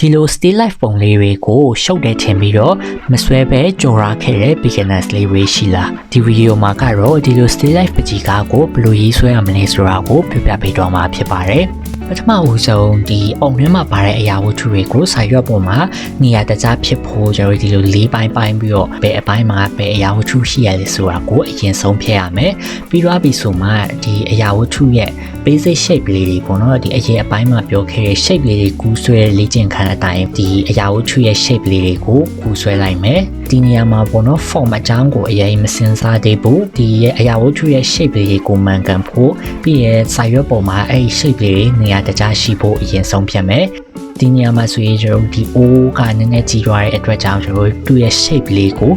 ဒီလို still life ပုံလေးတွေကိုရှုပ်တဲ့ထင်ပြီးတော့မဆွဲပဲကြော်ရခဲ့တဲ့ beginners လေးတွေရှိလားဒီဗီဒီယိုမှာကတော့ဒီလို still life ပကြီးကားကိုဘယ်လိုရေးဆွဲရမလဲဆိုတာကိုပြပြပေးတော့မှာဖြစ်ပါတယ်ပထမဦးဆုံးဒီအုံထဲမှာပါတဲ့အရာဝတ္ထုတွေကိုစာရွက်ပေါ်မှာနေရာတကြားဖြစ်ဖို့ကျွန်တော်ဒီလို၄ပိုင်းပိုင်းပြီးတော့ဘယ်အပိုင်းမှာဘယ်အရာဝတ္ထုရှိရလဲဆိုတာကိုအရင်ဆုံးဖြတ်ရမယ်ပြီးတော့ပြီဆိုမှဒီအရာဝတ္ထုရဲ့ basic shape လေးတွေပေါ့နော်ဒီအရင်အပိုင်းမှာပြောခဲ့တဲ့ shape လေးတွေကူးဆွဲလေ့ကျင့်ခန်းအတိုင်းဒီအရာဝတ္ထုရဲ့ shape လေးတွေကိုကူးဆွဲလိုက်မယ်ဒီနေရာမှာပေါ့နော် form အကြောင်းကိုအရင်မစင်စားသေးဘူးဒီအရာဝတ္ထုရဲ့ shape လေးတွေကိုမှန်ကန်ဖို့ပြီးရဲ့စာရွက်ပေါ်မှာအဲ့ဒီ shape လေးတွေနေရာတကြားရှိဖို့အရင်ဆုံးဖြတ်မယ်ဒီနေရာမှာဆိုရင်ကျွန်တော်ဒီ O ကနည်းနည်းကြီးသွားတဲ့အတွက်ကြောင့်ကျွန်တော်သူ့ရဲ့ shape လေးကို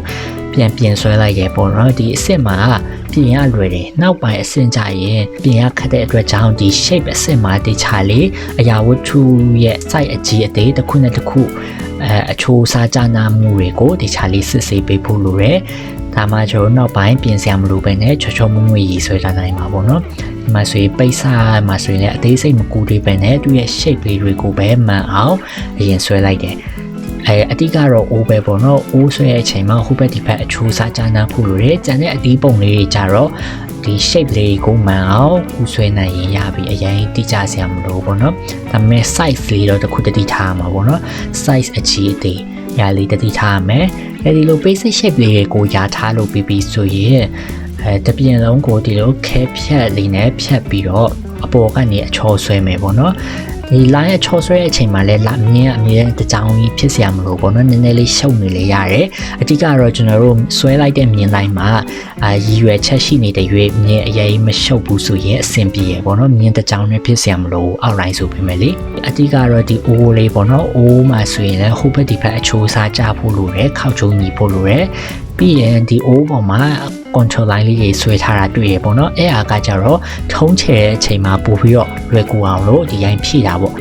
ပြန်ဆွဲလိုက်ရပေါ့နော်ဒီအစ်စ်မှာပြင်ရလွယ်တယ်နောက်ပိုင်းအဆင့်ကြရင်ပြင်ရခက်တဲ့အတွက်ကြောင့်ဒီ shape အစ်စ်မှာတခြားလေးအရာဝတ္ထုရဲ့ size အကြီးအသေးတစ်ခုနဲ့တစ်ခုအချိုးစားကြနာမှုတွေကိုတခြားလေးစစ်ဆေးပေးဖို့လိုတယ်ဒါမှကျွန်တော်နောက်ပိုင်းပြင်စရာမလိုပဲနဲ့ချောချောမွေ့မွေ့ရေးဆွဲထားနိုင်မှာပေါ့နော်ဒီမှာဆိုရင်ပိတ်စာမှာဆိုရင်လည်းအသေးစိတ်မကူသေးပဲနဲ့သူ့ရဲ့ shape လေးတွေကိုပဲမှန်အောင်အရင်ဆွဲလိုက်တယ်အတိကတော့ O ပဲပေါ့နော် O ဆွဲတဲ့အချိန်မှာဟိုဘက်ဒီဘက်အချိုးစားကြမ်းဖို့လိုတယ်ကျန်တဲ့အတီးပုံလေးတွေကြတော့ဒီ shape လေးကိုမှန်အောင်ကူးဆွဲနိုင်ရင်ရပြီအရင်တိကျစရာမလိုပေါ့နော်ဒါပေမဲ့ size လေးတော့တစ်ခုတတိထားမှာပေါ့နော် size အကြီးအသေးညာလေးတတိထားရမယ်အဲဒီလို basic shape လေးကိုယာထားလို့ပြီးဆိုရင်တပြင်လုံးကိုဒီလိုခဲဖြတ်လေးနဲ့ဖြတ်ပြီးတော့အပေါ်ကနေအချောဆွဲမယ်ပေါ့နော်ဒီ line အချောဆွဲတဲ့အချိန်မှာလည်းမြင်းအမြဲတကြောင်ကြီးဖြစ်เสียမလို့ပေါ့နော်နည်းနည်းလေးရှုပ်နေလေရတယ်အဓိကတော့ကျွန်တော်တို့ဆွဲလိုက်တဲ့မြင်းတိုင်းမှာရည်ရွယ်ချက်ရှိနေတဲ့ရွေးမြင်းအရေးမရှုပ်ဘူးဆိုရင်အဆင်ပြေရပေါ့နော်မြင်းတကြောင်နဲ့ဖြစ်เสียမလို့အောက် line ဆိုပေမဲ့လေအဓိကတော့ဒီ O လေးပေါ့နော် O မှာဆိုရင်လည်းဟိုဘက်ဒီဘက်အချိုးစားကြဖို့လိုတယ်ခောက်ချိုးညီဖို့လိုတယ်ပြီးရင်ဒီ O ပေါ်မှာ control line လေးတွေဆွဲထားတာတွေ့ရပေါ့နော်အဲ့အားကကြတော့ထုံးချဲတဲ့အချိန်မှာပို့ပြီးတော့လွယ်ကူအောင်လို့ဒီတိုင်းဖြည့်တာပေါ့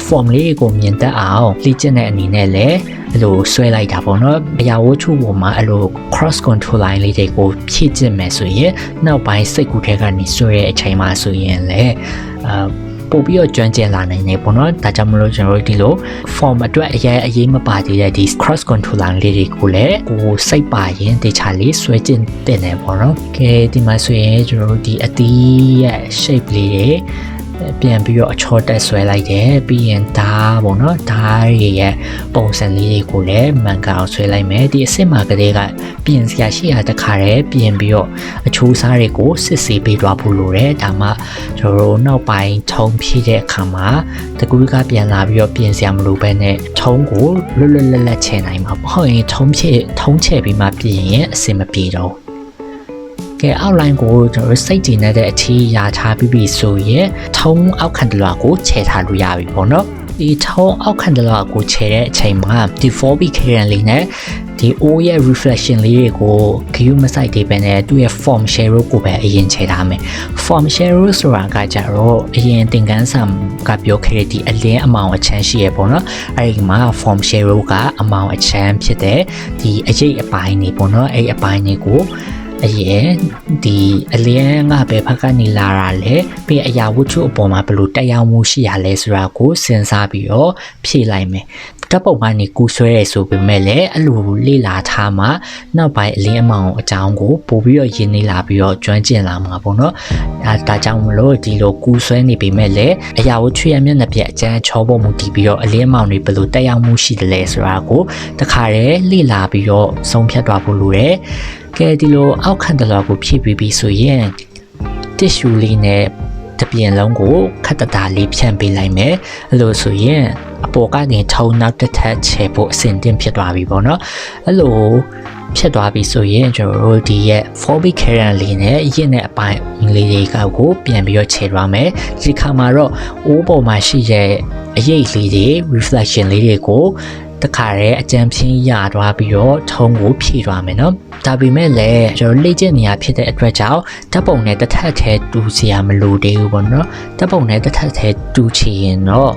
form လေးကိုမြင်တတ်အောင်လေ့ကျင့်တဲ့အနေနဲ့လည်းအဲ့လိုဆွဲလိုက်တာပေါ့နော်အရာဝတ္ထုပေါ်မှာအဲ့လို cross control line လေးတွေကိုဖြည့်ကျင့်မယ်ဆိုရင်နောက်ပိုင်းစိတ်ကူးထဲကနေဆွဲတဲ့အချိန်မှာဆိုရင်လည်းပို့ပြီးတော့ကျွမ်းကျင်လာနိုင်တယ်ပေါ့နော်ဒါကြောင့်မလို့ကျွန်တော်တို့ဒီလို form အတွက်အရေးမပါသေးတဲ့ဒီ cross control line လေးတွေကိုလည်းကိုစိတ်ပါရင်တခြားလေးဆွဲကျင်တင်တယ်ပေါ့နော်ကဲဒီမှာဆိုရင်ကျွန်တော်တို့ဒီအတီးရဲ့ shape လေးတွေပြန်ပြီးတော့အချောတက်ဆွဲလိုက်တယ်ပြီးရင်ဓာတ်ပေါ့နော်ဓာတ်ရဲ့ပုံစံလေးတွေကိုလည်းမှန်ကန်အောင်ဆွဲလိုက်မယ်ဒီအစစ်မှာကလေးကပြင်စရာရှိတာတခါတည်းပြင်ပြီးတော့အချိုးစားတွေကိုစစ်ဆေးပေးသွားဖို့လိုတယ်ဒါမှကျွန်တော်တို့နောက်ပိုင်းထုံးဖြည့်တဲ့အခါမှာတကူကပြန်လာပြီးတော့ပြင်စရာမလိုပဲနဲ့ထုံးကိုလွတ်လပ်ချဲနိုင်မှာပေါ့ဟုတ်ရင်ထုံးချဲပြီးမှပြင်ရင်အဆင်မပြေတော့ကဲ outline ကိုကျွန်တော်စိတ်ကြည်နေတဲ့အထီးရာထားပြီးဆိုရင်ထုံးအောက်ခံတလွားကိုခြေထားလို့ရပြီပေါ့နော်ဒီထုံးအောက်ခံတလွားကိုခြေတဲ့အချိန်မှာဒီ 4B current လေးနဲ့ဒီ O ရဲ့ reflection လေးတွေကို view မဆိုင်သေးပဲနဲ့သူ့ရဲ့ form shadow ကိုပဲအရင်ခြေထားမယ် form shadow ဆိုတာကကြတော့အရင်သင်ခန်းစာကပြောခဲ့တဲ့ဒီအလင်းအမောင်အချမ်းရှိရပေါ့နော်အဲဒီမှာ form shadow ကအမောင်အချမ်းဖြစ်တဲ့ဒီအရေးအပိုင်းနေပေါ့နော်အဲ့အပိုင်းတွေကိုအရင်ဒီအလင်းကပဲဖက်ကနေလာတာလေပြီးအရာဝတ္ထုအပေါ်မှာဘယ်လိုတက်ရောက်မှုရှိရလဲဆိုတာကိုစဉ်းစားပြီးတော့ဖြည့်လိုက်မယ်ဓာတ်ပုံကနေကူးဆွဲရဆိုပေမဲ့လည်းအဲ့လိုလေ့လာထားမှနောက်ပိုင်းအလင်းအမောင်အကြောင်းကိုပို့ပြီးတော့ရင်းနေလာပြီးတော့ကျွမ်းကျင်လာမှာပေါ့နော်ဒါကြောင့်မလို့ဒီလိုကူးဆွဲနေပေမဲ့လည်းအရာဝတ္ထုရဲ့မျက်နှာပြအကျန်းချောပေါ်မှုတည်ပြီးတော့အလင်းအမောင်တွေဘယ်လိုတက်ရောက်မှုရှိတယ်လဲဆိုတာကိုတခါတည်းလေ့လာပြီးတော့ဆုံးဖြတ်သွားဖို့လိုတယ်ကဲဒီလိုအောက်ခံတလွားကိုဖြည့်ပြီးဆိုရင်တစ်ရှူလေးနဲ့တပြင်လုံးကိုခက်တတာလေးဖြန့်ပေးလိုက်မယ်အဲ့လိုဆိုရင်အပေါ်ကနေထုံနောက်တစ်ထပ်ချဲဖို့အဆင်သင့်ဖြစ်သွားပြီပေါ့နော်အဲ့လိုဖြစ်သွားပြီဆိုရင်ကျွန်တော်တို့ဒီရဲ့ 4B current လေးနဲ့ရင့်တဲ့အပိုင်းလေးတွေကကိုပြန်ပြီးတော့ခြေသွားမယ်ဒီခါမှာတော့ O ပေါ်မှာရှိတဲ့အရေးလေးတွေ reflection လေးတွေကိုတခါတည်းအကြံဖြင်းရသွားပြီးတော့ထုံးကိုဖြည့်သွားမယ်နော်ဒါပေမဲ့လည်းကျွန်တော်လေ့ကျင့်နေရဖြစ်တဲ့အတွက်ကြောင့်ဓာတ်ပုံနဲ့တစ်ထပ်ထဲတူစရာမလိုသေးဘူးပေါ့နော်ဓာတ်ပုံနဲ့တစ်ထပ်ထဲတူချင်ရင်တော့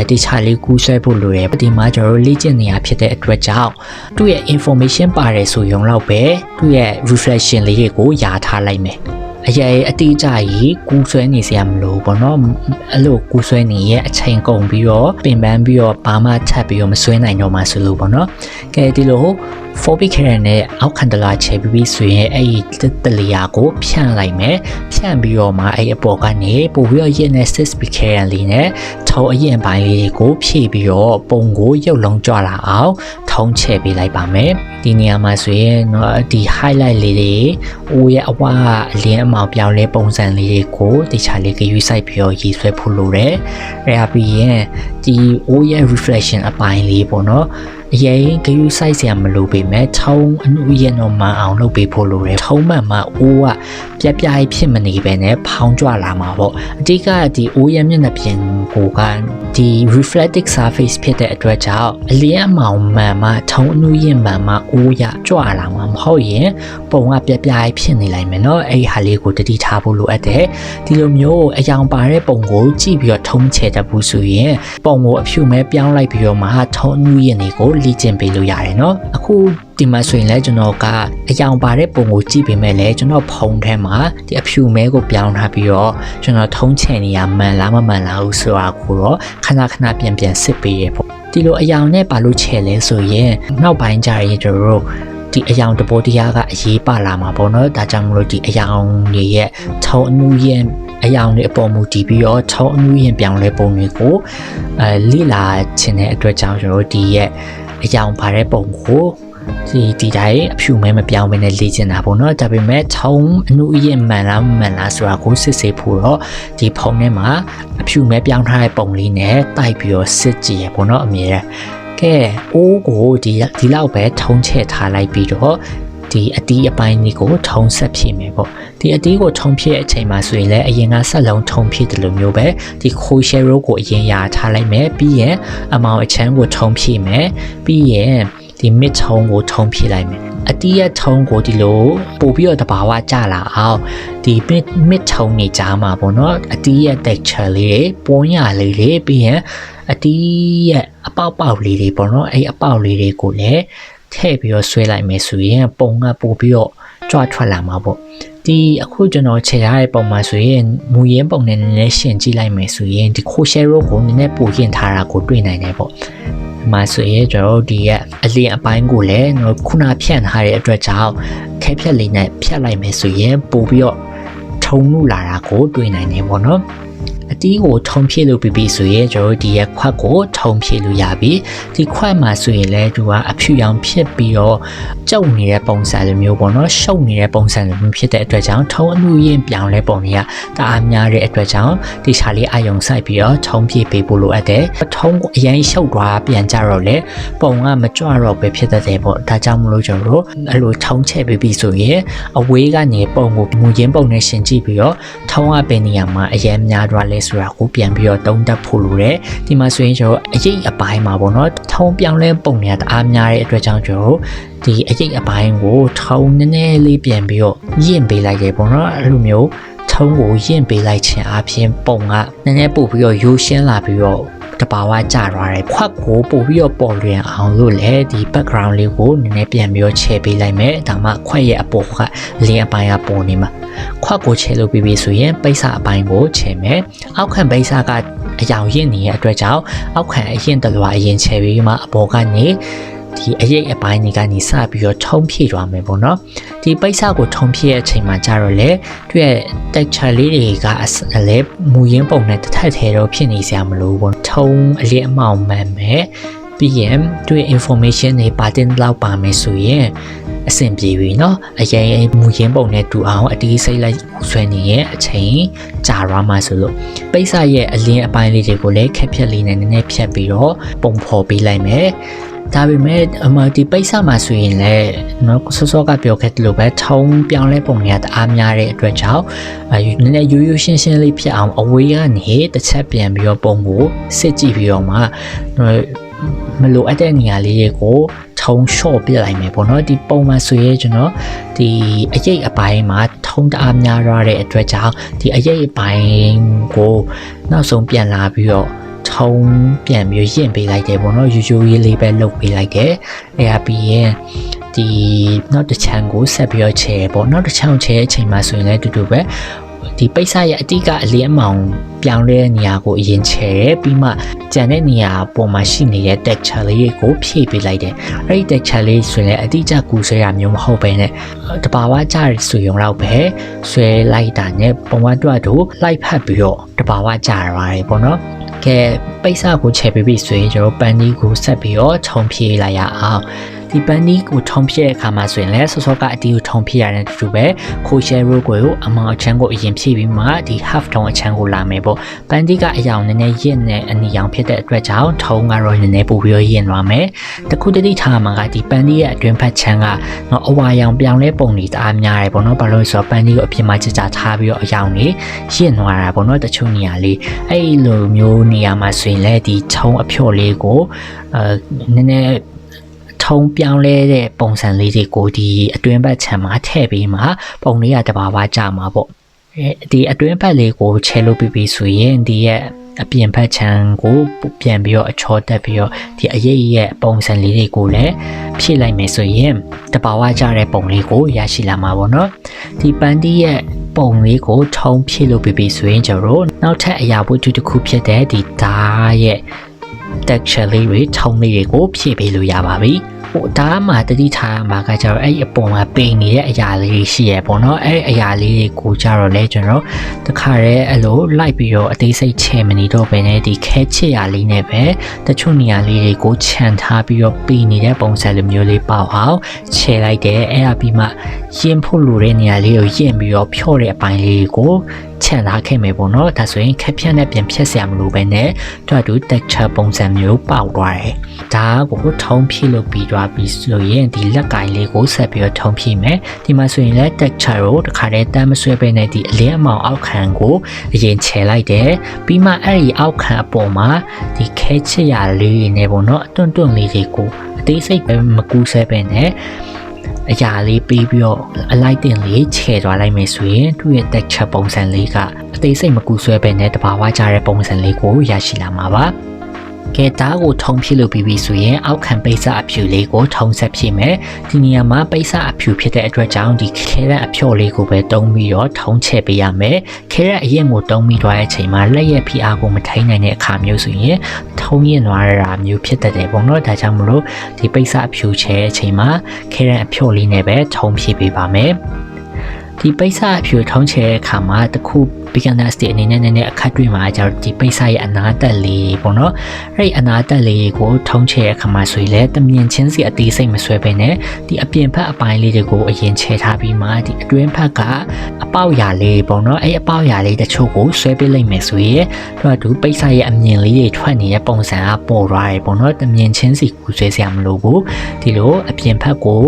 ဒီခြားလေးကူးဆွဲဖို့လိုတယ်ဒီမှာကျွန်တော်လေ့ကျင့်နေရဖြစ်တဲ့အတွက်ကြောင့်သူ့ရဲ့ information ပါတယ်ဆိုရုံလောက်ပဲသူ့ရဲ့ reflection လေးတွေကိုယာထားလိုက်မယ် ရဲ့အတိအကျကြီးကူးဆွဲနေစရာမလိုပေါ့နော်အဲ့လိုကူးဆွဲနေရဲ့အချိန်ကုန်ပြီးတော့ပင်ပန်းပြီးတော့ဘာမှထပ်ပြီးတော့မဆွဲနိုင်တော့မှဆိုလို့ပေါ့နော်ကဲဒီလို4bit carrier နဲ့အောက်ခံတလားချဲပြီးဆိုရင်အဲ့ဒီတလျာကိုဖြန့်လိုက်မယ်ဖြန့်ပြီးတော့မှအဲ့အပေါ်ကနေပို့ပြီးတော့ရင်းနဲ့ 6bit carrier လေးနဲ့ထုံးအရင်ပိုင်းလေးကိုဖြည့်ပြီးတော့ပုံကိုရုပ်လုံးကြွလာအောင်ထုံးချဲပေးလိုက်ပါမယ်ဒီနေရာမှာဆိုရင်ဒီ highlight လေးတွေအိုးရဲ့အဝအလင်းအမောင်ပြောင်းလဲပုံစံလေးတွေကိုတခြားလေးကယူဆိုင်ပြီးတော့ရေးဆွဲဖို့လိုတယ်အဲ့ဒါပြီးရင်ဒီအိုးရဲ့ reflection အပိုင်းလေးပေါ့နော်အရင်ကယူဆိုင်စရာမလိုပေမဲ့ထုံးအနုရင်တော့မှအောင်လုပ်ပေးဖို့လိုတယ်ထုံးမှန်မှအိုးကပြပြဖြစ်မနေပဲနဲ့ဖောင်းကြွလာမှာပေါ့အတိကဒီအိုးရဲ့မျက်နှာပြင်ကိုကဒီ reflective surface ဖြစ်တဲ့အတွက်ကြောင့်အလင်းအမောင်မှန်မှထုံးအနုရင်မှန်မှအိုးရကြွလာမှာမဟုတ်ရင်ပုံကပြပြဖြစ်နေလိုက်မယ်နော်အဲ့ဒီဟာလေးကိုတတိထားဖို့လိုအပ်တယ်ဒီလိုမျိုးအယောင်ပါတဲ့ပုံကိုကြည့်ပြီးတော့ထုံးချဲတတ်ဘူးဆိုရင်ပုံကိုအဖြူမဲပြောင်းလိုက်ပြီးတော့မှထုံးအနုရင်တွေကိုလေ့ကျင့်ပေးလို့ရတယ်နော်အခုဒီမှာဆိုရင်လည်းကျွန်တော်ကအယောင်ပါတဲ့ပုံကိုကြည့်ပေးမယ်လေကျွန်တော်ဖုန်းထဲမှာဒီအဖြူမဲကိုပြောင်းထားပြီးတော့ကျွန်တော်ထုံးချဲနေရမှန်လားမမှန်လားလို့ဆိုတာကိုတော့ခဏပြန်စစ်ပေးရပေါ့ဒီလိုအယောင်နဲ့ပါလို့ချဲလဲဆိုရင်နောက်ပိုင်းကျရင်ကျွန်တော်တို့ဒီအယောင်တဘောတရားကအရေးပါလာမှာပေါ့နော်ဒါကြောင့်မလို့ဒီအယောင်တွေရဲ့ထုံးအနုရင်အယောင်တွေအပေါ်မူတည်ပြီးတော့ထုံးအနုရင်ပြောင်းလဲပုံတွေကိုလေ့လာခြင်းတဲ့အတွက်ကြောင့်ကျွန်တော်ဒီရဲ့အယောင်ပါတဲ့ပုံကိုဒီတိုင်းအဖြူမဲမပြောင်းဘဲနဲ့လေ့ကျင့်တာပေါ့နော်ဒါပေမဲ့ထုံးအနုရင်မှန်လားမမှန်လားဆိုတာကိုစစ်ဆေးဖို့တော့ဒီဖုန်းထဲမှာအဖြူမဲပြောင်းထားတဲ့ပုံလေးနဲ့တိုက်ပြီးတော့စစ်ကြည့်ရပေါ့နော်အမြဲကဲအိုးကိုဒီလောက်ပဲထုံးချဲ့ထားလိုက်ပြီးတော့ဒီအတီးအပိုင်းလေးကိုထုံးဆက်ဖြည့်မယ်ပေါ့ဒီအတီးကိုထုံးဖြည့်အချိန်မှာဆိုရင်လည်းအရင်ကဆက်လုံးထုံးဖြည့်တယ်လို့မျိုးပဲဒီခိုးရှယ်ရိုးကိုအရင်ရထားလိုက်မယ်ပြီးရင်အမောင်အချမ်းကိုထုံးဖြည့်မယ်ပြီးရင်ဒီမစ်ထုံးကိုထုံးဖြည့်လိုက်မယ်အတီးရဲ့ထုံးကိုဒီလိုပို့ပြီးတော့တဘာဝကျလာအောင်ဒီမစ်ထုံးနေကြမှာပေါ့နော်အတီးရဲ့ texture လေးတွေပွန်းရလေးတွေပြီးရင်အတီးရဲ့အပေါက်လေးတွေပေါ့နော်အဲ့အပေါက်လေးတွေကိုလည်းထည့်ပြီးတော့ဆွဲလိုက်မယ်ဆိုရင်ပုံကပို့ပြီးတော့ကြွထွက်လာမှာပေါ့ဒီအခုကျွန်တော်ခြေထားတဲ့ပုံမှာဆိုရင်မူရင်းပုံနဲ့နည်းနည်းရှင်းကြည့်လိုက်မယ်ဆိုရင်ဒီခိုးရှယ်ရိုးကိုနည်းနည်းပိုရင်ထားတာကိုတွေ့နိုင်တယ်ပေါ့မှာဆိုရင်ကျွန်တော်ဒီရဲ့အလင်းအပိုင်းကိုလည်းခုနဖြန့်ထားတဲ့အတွက်ကြောင့်ခဲဖြတ်လေးနဲ့ဖြတ်လိုက်မယ်ဆိုရင်ပို့ပြီးတော့ထုံလို့လာတာကိုတွေ့နိုင်တယ်ပေါ့နော်အတီးကိုထုံဖြည့်လို့ပြီးဆိုရင်ကျွန်တော်ဒီရဲ့ခွက်ကိုထုံဖြည့်လို့ရပြီဒီခွက်မှာဆိုရင်လည်းသူကအဖြူရောင်ဖြစ်ပြီးတော့ကျုပ်နေတဲ့ပုံစံလိုမျိုးပေါ့နော်ရှုပ်နေတဲ့ပုံစံလိုမျိုးဖြစ်တဲ့အတွက်ကြောင့်ထုံအနုရင်ပြောင်းလဲပုံတွေကတအားများတဲ့အတွက်ကြောင့်ဒီခြားလေးအာယုံဆိုင်ပြီးတော့ထုံဖြည့်ပေးဖို့လိုအပ်တယ်ထုံကိုအရင်ရှုပ်သွားပြန်ကြတော့လေပုံကမကြွတော့ပဲဖြစ်တတ်တယ်ပေါ့ဒါကြောင့်မလို့ကျွန်တော်တို့အဲ့လိုထုံချဲ့ပြီးဆိုရင်အဝေးကနေပုံကိုမူရင်းပုံနဲ့ရှင်းကြည့်ပြီးတော့ထုံကပဲနေရာမှာအရင်များသွားလဲဆိုတာကိုပြန်ပြီးတော့တုံးတက်ဖို့လိုတယ်ဒီမှာဆိုရင်ကျွန်တော်အရေးအပိုင်းမှာပေါ့နော်ထုံပြောင်းလဲပုံတွေကတအားများတဲ့အတွက်ကြောင့်ကျွန်တော်ဒီအရေးအပိုင်းကိုထုံနည်းနည်းလေးပြန်ပြီးတော့ရင့်ပေးလိုက်ရပေါ့နော်အဲ့လိုမျိုးထုံကိုရင့်ပေးလိုက်ခြင်းအပြင်ပုံကနည်းနည်းပို့ပြီးတော့ရိုးရှင်းလာပြီးတော့တဘာဝကျသွားတယ်ခွက်ကိုပို့ပြီးတော့ပေါ်လွင်အောင်လို့လည်းဒီ background လေးကိုနည်းနည်းပြန်ပြီးတော့ချဲ့ပေးလိုက်မယ်ဒါမှခွက်ရဲ့အပေါ်ကလင်းအပိုင်းကပေါ်နေမှာခွက်ကိုချဲ့လို့ပြီးပြီဆိုရင်ပိတ်စအပိုင်းကိုချဲ့မယ်အောက်ခံပိတ်စကအယောင်ရင့်နေတဲ့အတွက်ကြောင့်အောက်ခံအရင်တလွားအရင်ချဲ့ပြီးမှအပေါ်ကနေဒီအရေးအပိုင်းတွေကနေစပြီးတော့ထုံဖြည့်သွားမယ်ပေါ့နော်ဒီပိတ်စကိုထုံဖြည့်တဲ့အချိန်မှာကျတော့လေသူရဲ့ texture လေးတွေကလည်းမူရင်းပုံနဲ့တစ်ထပ်ထဲတော့ဖြစ်နေစရာမလိုဘူးပေါ့ထုံအလင်းအမောင်မှန်မယ်ပြီးရင်သူရဲ့ information တွေပါတင်လောက်ပါမယ်ဆိုရင်အဆင်ပြေပြီเนาะအရင်မူရင်းပုံနဲ့တူအောင်အတီးစိတ်လိုက်ဆွဲနေရဲ့အချိန်ကြာရမှာဆိုလို့ပိတ်စရဲ့အလင်းအပိုင်းလေးတွေကိုလည်းခက်ဖြတ်လေးနဲ့နည်းနည်းဖြတ်ပြီးတော့ပုံဖော်ပေးလိုက်မယ်ဒါပေမဲ့ဒီပိတ်စမှာဆိုရင်လည်းနော်စောကပြောခဲ့တယ်လို့ပဲထုံပြောင်းလဲပုံတွေကတအားများတဲ့အတွက်ကြောင့်နည်းနည်းရိုးရှင်းရှင်းလေးဖြစ်အောင်အဝေးကနေတစ်ချက်ပြန်ပြီးတော့ပုံကိုစစ်ကြည့်ပြီးတော့မှမလိုအပ်တဲ့နေရာလေးတွေကိုထုံရှော့ပြလိုက်မယ်ပေါ့နော်ဒီပုံမှန်ဆိုရဲကျွန်တော်ဒီအရေးအပိုင်းမှာထုံတအားများရတဲ့အတွက်ကြောင့်ဒီအရေးအပိုင်းကိုနောက်ဆုံးပြန်လာပြီးတော့ထုံပြန်ပြီးရင့်ပေးလိုက်တယ်ပေါ့နော်ရိုးရိုးရေးလေးပဲလုပ်ပေးလိုက်တယ်အဲ့ဒါပြီးရင်ဒီ နောက်တစ်ချမ်းကိုဆက်ပြီးတော့ချဲပေါ့နောက်တစ်ချမ်းချဲအချိန်မှာဆိုရင်လည်းတူတူပဲဒီပိတ်စရဲ့အတိကအလင်းအမောင်ပြောင်းလဲတဲ့နေရာကိုအရင်ချဲတယ်ပြီးမှကြံတဲ့နေရာပေါ်မှာရှိနေတဲ့ texture လေးကိုဖြည့်ပေးလိုက်တယ်အဲ့ဒီ texture လေးဆိုရင်လည်းအတိအကျကူဆွဲတာမျိုးမဟုတ်ပဲနဲ့တဘာဝကြရဆိုရုံတော့ပဲဆွဲလိုက်တာနဲ့ပုံမှန်တော့လိုက်ဖက်ပြီးတော့တဘာဝကြရတယ်ပေါ့နော်ကဲပိတ်စကိုချဲပေးပြီးဆိုရင်ကျွန်တော်ပန်းဒီကိုဆက်ပြီးတော့ထုံဖြည့်လိုက်ရအောင်ဒီပန်းဒီကိုထုံဖြည့်တဲ့အခါမှာဆိုရင်လည်းစောစောကအတီကိုထုံဖြည့်ရတဲ့တူတူပဲခိုရှယ်ရိုးကိုအမောင်အချမ်းကိုအရင်ဖြည့်ပြီးမှဒီ half tone အချမ်းကိုလာမယ်ပေါ့ပန်းဒီကအရောင်နည်းနည်းရင့်နေအနီရောင်ဖြစ်တဲ့အတွက်ကြောင့်ထုံကတော့နည်းနည်းပိုပြီးရင့်သွားမယ်တခုတတိထားမှာကဒီပန်းဒီရဲ့အတွင်းဖက်ချမ်းကတော့အဝါရောင်ပြောင်းလဲပုံတွေတအားများတယ်ပေါ့နော်ဘာလို့လဲဆိုတော့ပန်းဒီကိုအပြင်မှာကြာထားပြီးတော့အရောင်တွေရင့်သွားတာပေါ့နော်တချို့နေရာလေးအဲ့လိုမျိုးနေရာမှာဆိုရင်လည်းဒီထုံအဖြော့လေးကိုနည်းနည်းထုံပြောင်းလဲတဲ့ပုံစံလေးတွေကိုဒီအတွင်းဘက်ခြမ်းမှာထည့်ပြီးမှပုံလေးကတဘာဝကြမှာပေါ့ဒီအတွင်းဘက်လေးကိုချဲလို့ပြီးဆိုရင်ဒီရဲ့အပြင်ဘက်ခြမ်းကိုပြန်ပြီးတော့အချောတက်ပြီးတော့ဒီအရေးရဲ့ပုံစံလေးတွေကိုလည်းဖြည့်လိုက်မယ်ဆိုရင်တဘာဝကြတဲ့ပုံလေးကိုရရှိလာမှာပေါ့နော်ဒီပန်းတီးရဲ့ပုံလေးကိုထုံဖြည့်လို့ပြီးဆိုရင်ကျွန်တော်နောက်ထပ်အရာဝတ္ထုတစ်ခုဖြစ်တဲ့ဒီဓာတ်ရဲ့ texture လေးတွေထုံလေးတွေကိုဖြည့်ပေးလို့ရပါပြီဟိုဒါမှတတိထားမှာကကျတော့အဲ့အပေါ်မှာပိန်နေတဲ့အရာလေးတွေရှိရပေါ့နော်အဲ့အရာလေးတွေကိုကျတော့လေကျွန်တော်တခါတည်းအဲ့လိုလိုက်ပြီးတော့အသေးစိတ်ချဲမနေတော့ဘဲနဲ့ဒီခဲချစ်ရာလေးနဲ့ပဲတချို့နေရာလေးတွေကိုခြံထားပြီးတော့ပိန်နေတဲ့ပုံစံလိုမျိုးလေးပေါအောင်ချဲလိုက်တယ်အဲ့ဒါပြီးမှရင်းဖို့လိုတဲ့နေရာလေးကိုရင့်ပြီးတော့ဖြော့တဲ့အပိုင်းလေးကိုခြံထားခဲ့မယ်ပေါ့နော်ဒါဆိုရင်ခက်ဖြတ်နဲ့ပြန်ဖြတ်စရာမလိုပဲနဲ့တော့သူ texture ပုံစံမျိုးပေါက်သွားတယ်ဒါကိုထုံးဖြည့်လို့ပြီးသွားပြီဆိုရင်ဒီလက်ကင်လေးကိုဆက်ပြီးတော့ထုံးဖြည့်မယ်ဒီမှာဆိုရင်လည်း texture ကိုတခါတည်းတမ်းမဆွဲပဲနဲ့ဒီအလင်းအမောင်အောက်ခံကိုအရင်ခြယ်လိုက်တယ်ပြီးမှအဲ့ဒီအောက်ခံအပေါ်မှာဒီခဲချစ်ရာလေးတွေနဲ့ပေါ့နော်အတွန့်တွန့်လေးတွေကိုအသေးစိတ်ပဲမကူးဆဲပဲနဲ့အရာလေးပြီးပြီးတော့အလိုက်တင်လေးခြေသွားလိုက်မယ်ဆိုရင်သူ့ရဲ့ texture ပုံစံလေးကအသေးစိတ်မကူဆွဲပဲနဲ့တဘာဝကြတဲ့ပုံစံလေးကိုရရှိလာမှာပါကဲဒါကိုထုံဖြည့်လို့ပြီးပြီဆိုရင်အောက်ခံပိတ်စအဖြူလေးကိုထုံဆက်ဖြည့်မယ်ဒီနေရာမှာပိတ်စအဖြူဖြစ်တဲ့အတွက်ကြောင့်ဒီခဲရက်အဖြော့လေးကိုပဲတုံးပြီးတော့ထုံချဲ့ပေးရမယ်ခဲရက်အရင်ကိုတုံးပြီးသွားတဲ့အချိန်မှာလက်ရက်ဖိအားကိုမထိန်နိုင်တဲ့အခါမျိုးဆိုရင်ထုံရင်သွားတာမျိုးဖြစ်တတ်တယ်ပေါ့နော်ဒါကြောင့်မလို့ဒီပိတ်စအဖြူချဲ့တဲ့အချိန်မှာခဲရက်အဖြော့လေးနဲ့ပဲထုံဖြည့်ပေးပါမယ်ဒီပိတ်စအဖြူထုံးချဲတဲ့အခါမှာတခု beginner stage အနေနဲ့နည်းနည်းအခက်တွေ့မှာကျတော့ဒီပိတ်စရဲ့အနာတက်လေးပေါ့နော်အဲ့ဒီအနာတက်လေးကိုထုံးချဲတဲ့အခါမှာဆိုရင်လည်းတမြင်ချင်းစီအသေးစိတ်မဆွဲဘဲနဲ့ဒီအပြင်ဘက်အပိုင်းလေးတွေကိုအရင်ချဲထားပြီးမှဒီအတွင်းဘက်ကအပေါက်ရာလေးပေါ့နော်အဲ့အပေါက်ရာလေးတချို့ကိုဆွဲပေးလိုက်မယ်ဆိုရင်တော့သူပိတ်စရဲ့အမြင်လေးတွေထွက်နေတဲ့ပုံစံကပေါ်သွားတယ်ပေါ့နော်တမြင်ချင်းစီကိုဆွဲစရာမလိုဘူးဒီလိုအပြင်ဘက်ကို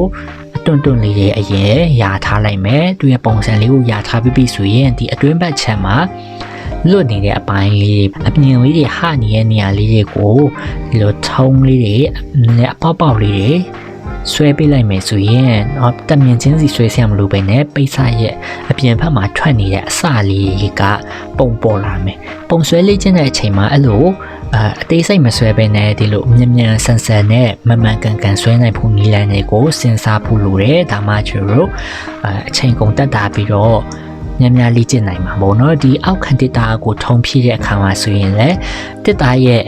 တွန့်တွန့်လေးတွေအရင်ရာထားလိုက်မယ်သူရဲ့ပုံစံလေးကိုရာထားပြီးပြီဆိုရင်ဒီအတွင်းဘက်ချမ်းမှာလွတ်နေတဲ့အပိုင်းလေးအမြင်လေးတွေဟနေတဲ့နေရာလေးတွေကိုဒီလိုထုံးလေးတွေနဲ့အပေါက်ပေါက်လေးတွေဆွဲပေးလိုက်မယ်ဆိုရင်တမြင်ချင်းစီဆွဲဆရာမလို့ပဲနဲ့ပိတ်စရဲ့အပြင်ဘက်မှာထွက်နေတဲ့အစလေးကပုံပေါ်လာမယ်ပုံဆွဲလေးချင်းတဲ့အချိန်မှာအဲ့လိုအသေးစိတ်မဆွဲပဲနဲ့ဒီလိုမြင်မြန်ဆန်ဆန်နဲ့မမှန်ကန်ကန်ဆွဲနိုင်ဖို့နည်းလမ်းတွေကိုစဉ်းစားဖို့လိုတယ်ဒါမှကျတော့အချိန်ကုန်တက်တာပြီးတော့များများလေ့ကျင့်နိုင်မှာပေါ့နော်ဒီအောက်ခံတစ်တာကိုထုံဖြည့်တဲ့အခါမှာဆိုရင်လည်းတစ်တာရဲ့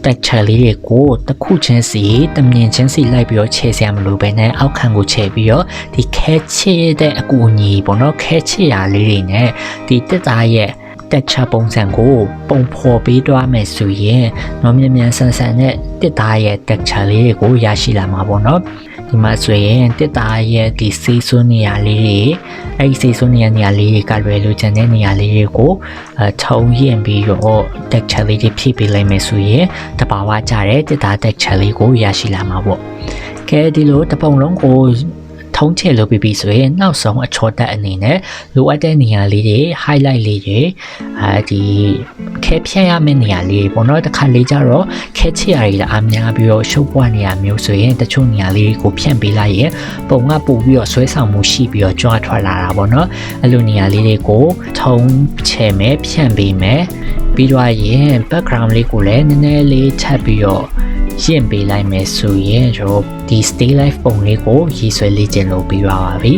texture လေးတွေကိုတစ်ခုချင်းစီတမြင်ချင်းစီလိုက်ပြီးတော့ခြေစရာမလိုပဲနဲ့အောက်ခံကိုခြေပြီးတော့ဒီခဲချစ်တဲ့အကူအညီပေါ့နော်ခဲချစ်ရာလေးတွေနဲ့ဒီတစ်တာရဲ့texture ပုံစံကိုပုံဖော်ပေးသွားမယ်ဆိုရင်တော့မြန်မြန်ဆန်ဆန်နဲ့တစ်သားရဲ့ texture လေးတွေကိုရရှိလာမှာပေါ့နော်ဒီမှာဆိုရင်တစ်သားရဲ့ဒီဆေးစွန်းနေရာလေးတွေအဲ့ဒီဆေးစွန်းနေရာလေးတွေကလွယ်လို့ကျန်တဲ့နေရာလေးတွေကိုထုံရင်ပြီးတော့ texture လေးတွေဖြည့်ပေးလိုက်မယ်ဆိုရင်တဘာဝကြတဲ့တစ်သား texture လေးကိုရရှိလာမှာပေါ့ကဲဒီလိုတစ်ပုံလုံးကိုထုံးချဲလို့ပြီးဆိုရင်နောက်ဆုံးအချောတက်အနေနဲ့လိုအပ်တဲ့နေရာလေးတွေ highlight လေးတွေဒီခဲဖြတ်ရမယ့်နေရာလေးပေါ့နော်တစ်ခါလေးကျတော့ခဲချရာတွေအများပြီးတော့ရှုပ်ပွားနေရမျိုးဆိုရင်တချို့နေရာလေးကိုဖြန့်ပေးလိုက်ရင်ပုံကပို့ပြီးတော့ဆွဲဆောင်မှုရှိပြီးတော့ကြွားထွက်လာတာပေါ့နော်အဲ့လိုနေရာလေးတွေကိုထုံးချဲမယ်ဖြန့်ပေးမယ်ပြီးတော့ရင် background လေးကိုလည်းနည်းနည်းလေးထပ်ပြီးတော့ရ င့်ပေးလိုက်မယ်ဆိုရင်ကျွန်တော်ဒီ stay life ပုံလေးကိုရေးဆွဲလေ့ကျင့်လို့ပြီးပါပြီ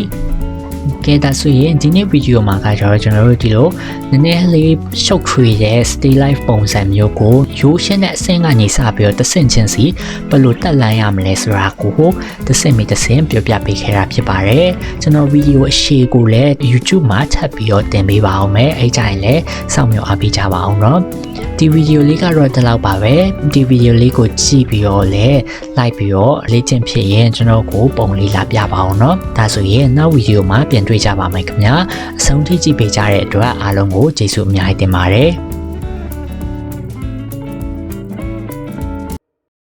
ကဲဒါဆိုရင်ဒီနေ့ဗီဒီယိုမှာကကျွန်တော်တို့ဒီလိုနည်းနည်းလေးရှုပ်ထွေးတဲ့ stay life ပုံစံမျိုးကိုရိုးရှင်းတဲ့အဆင့်ကနေစပြီးတော့တစ်ဆင့်ချင်းစီဘယ်လိုတက်လှမ်းရမလဲဆိုတာကိုတစ်ဆင့်ပြီးတစ်ဆင့်ပြောပြပေးခဲ့တာဖြစ်ပါတယ်ကျွန်တော်ဗီဒီယိုအရှည်ကိုလည်း YouTube မှာထပ်ပြီးတော့တင်ပေးပါအောင်မယ်အဲ့ကြရင်လည်းစောင့်မျှော်အားပေးကြပါအောင်เนาะဒီဗီဒီယိုလေးကတော့ဒီလောက်ပါပဲဒီဗီဒီယိုလေးကိုကြည့်ပြီးတော့လည်း like ပြီးတော့လေ့ကျင့်ဖြစ်ရင်ကျွန်တော်ကိုပုံလေးလာပြပါအောင်เนาะဒါဆိုရင်နောက်ဗီဒီယိုမှာပြန်တွေ့ကြပါမယ်ခင်ဗျာအဆုံးထိကြည့်ပေးကြတဲ့အတွက်အားလုံးကိုကျေးဇူးအများကြီးတင်ပါတယ်